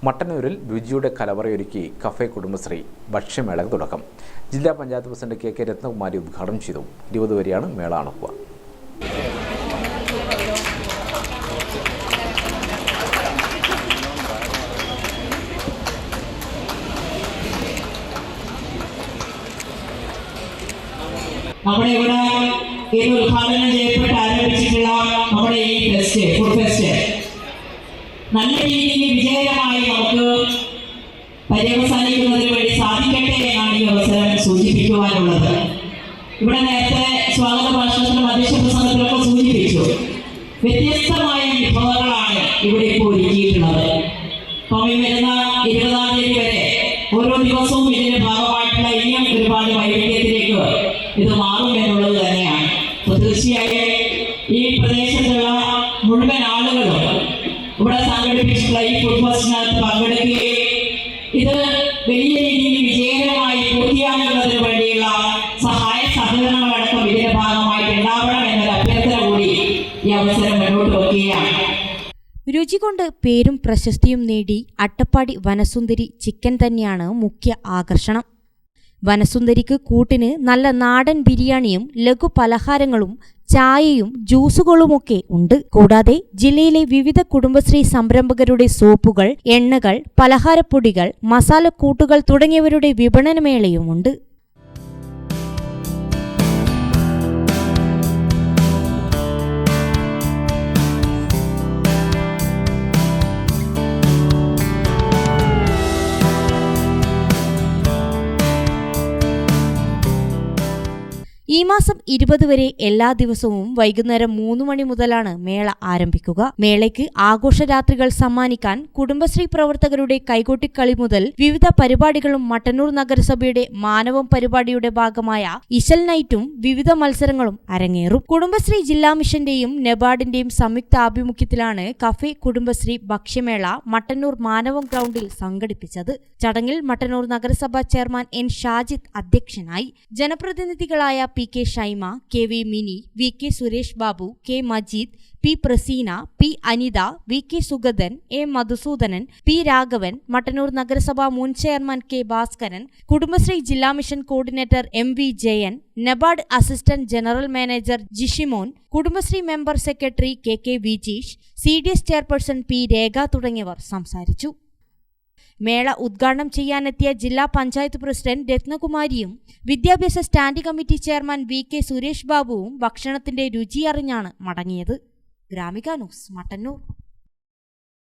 മട്ടന്നൂരിൽ രുചിയുടെ കലവറയൊരുക്കി കഫേ കുടുംബശ്രീ ഭക്ഷ്യമേളയ്ക്ക് തുടക്കം. ജില്ലാ പഞ്ചായത്ത് പ്രസിഡന്റ് കെ രത്നകുമാരി ഉദ്ഘാടനം ചെയ്തു. 20 വരെയാണ് മേള നടക്കുക. നമ്മുടെ ഇവിടെ ഉദ്ഘാടനം ചെയ്യപ്പെട്ട് ആരംഭിച്ചിട്ടുള്ള നമ്മുടെ ഈ ഫുഡ് ഫെസ്റ്റ് നല്ല രീതിയിൽ വിജയകരമായി നമുക്ക് പര്യവസാനിക്കുന്നതിന് വേണ്ടി സാധിക്കട്ടെ എന്നാണ് ഈ അവസരം സൂചിപ്പിക്കുവാനുള്ളത്. ഇവിടെ നേരത്തെ സ്വാഗത ഭാഷണത്തിലും അധ്യക്ഷ പ്രസംഗത്തിലൊക്കെ സൂചിപ്പിച്ചു, വ്യത്യസ്തമായ വിഭവങ്ങളാണ് ഇവിടെ ഇപ്പോൾ ഒരുക്കിയിട്ടുള്ളത്. അപ്പം ഈ വരുന്ന 20-ാം തീയതി വരെ ഓരോ ദിവസവും ഇതിന്റെ ഭാഗമായിട്ടുള്ള ഇനിയും ഒരുപാട് വൈവിധ്യത്തിലേക്ക് ഇത് മാറും എന്നുള്ളത് തന്നെയാണ്. അപ്പോൾ തീർച്ചയായും ഈ പ്രദേശത്തുള്ള മുഴുവൻ ആളുകളും ഇവിടെ സംഘടിപ്പിച്ചിട്ടുള്ള ഈ ഫുഡ് ഫെസ്റ്റിനകത്ത് പങ്കെടുക്കുകയും ഇത് വലിയ രീതിയിൽ വിജയകരമായി പൂർത്തിയാക്കുന്നതിന് വേണ്ടിയുള്ള സഹായ സഹകരണങ്ങളടക്കം ഇതിന്റെ ഭാഗമായിട്ട് ഉണ്ടാവണം എന്നൊരു അഭ്യർത്ഥന കൂടി ഈ അവസരം മുന്നോട്ട് വയ്ക്കുകയാണ്. രുചി കൊണ്ട് പേരും പ്രശസ്തിയും നേടി അട്ടപ്പാടി വനസുന്ദരി ചിക്കൻ തന്നെയാണ് മുഖ്യ ആകർഷണം. വനസുന്ദരിക്ക് കൂട്ടിന് നല്ല നാടൻ ബിരിയാണിയും ലഘു പലഹാരങ്ങളും ചായയും ജ്യൂസുകളുമൊക്കെ ഉണ്ട്. കൂടാതെ ജില്ലയിലെ വിവിധ കുടുംബശ്രീ സംരംഭകരുടെ സോപ്പുകൾ, എണ്ണകൾ, പലഹാരപ്പൊടികൾ, മസാലക്കൂട്ടുകൾ തുടങ്ങിയവരുടെ വിപണനമേളയുമുണ്ട്. ഈ മാസം 20 വരെ എല്ലാ ദിവസവും വൈകുന്നേരം 3 മണി മുതലാണ് മേള ആരംഭിക്കുക. മേളയ്ക്ക് ആഘോഷരാത്രികൾ സമ്മാനിക്കാൻ കുടുംബശ്രീ പ്രവർത്തകരുടെ കൈകൊട്ടിക്കളി മുതൽ വിവിധ പരിപാടികളും മട്ടന്നൂർ നഗരസഭയുടെ മാനവം പരിപാടിയുടെ ഭാഗമായ ഇശൽ നൈറ്റും വിവിധ മത്സരങ്ങളും അരങ്ങേറും. കുടുംബശ്രീ ജില്ലാ മിഷന്റെയും നെബാർഡിന്റെയും സംയുക്ത ആഭിമുഖ്യത്തിലാണ് കഫേ കുടുംബശ്രീ ഭക്ഷ്യമേള മട്ടന്നൂർ മാനവം ഗ്രൗണ്ടിൽ സംഘടിപ്പിച്ചത്. ചടങ്ങിൽ മട്ടന്നൂർ നഗരസഭാ ചെയർമാൻ എൻ ഷാജിദ് അധ്യക്ഷനായി. ജനപ്രതിനിധികളായ P K Shaima, K V Mini, V K Suresh Babu, K Majeed, P Praseena, P Anitha, V K Sugathan, A Madhusoodanan, P Raghavan, Mattannur നഗരസഭാ മുൻ ചെയർമാൻ കെ ഭാസ്കരൻ, കുടുംബശ്രീ ജില്ലാ mission coordinator M V Jayan, NABARD assistant general manager Jishimon, Kudumbashree member secretary K K Vijeesh, CDS chairperson P രേഖ തുടങ്ങിയവർ സംസാരിച്ചു. മേള ഉദ്ഘാടനം ചെയ്യാനെത്തിയ ജില്ലാ പഞ്ചായത്ത് പ്രസിഡന്റ് രത്നകുമാരിയും വിദ്യാഭ്യാസ standing committee chairman V K Suresh ബാബുവും ഭക്ഷണത്തിന്റെ രുചി അറിഞ്ഞാണ് മടങ്ങിയത്. ഗ്രാമിക ന്യൂസ്, മട്ടന്നൂർ.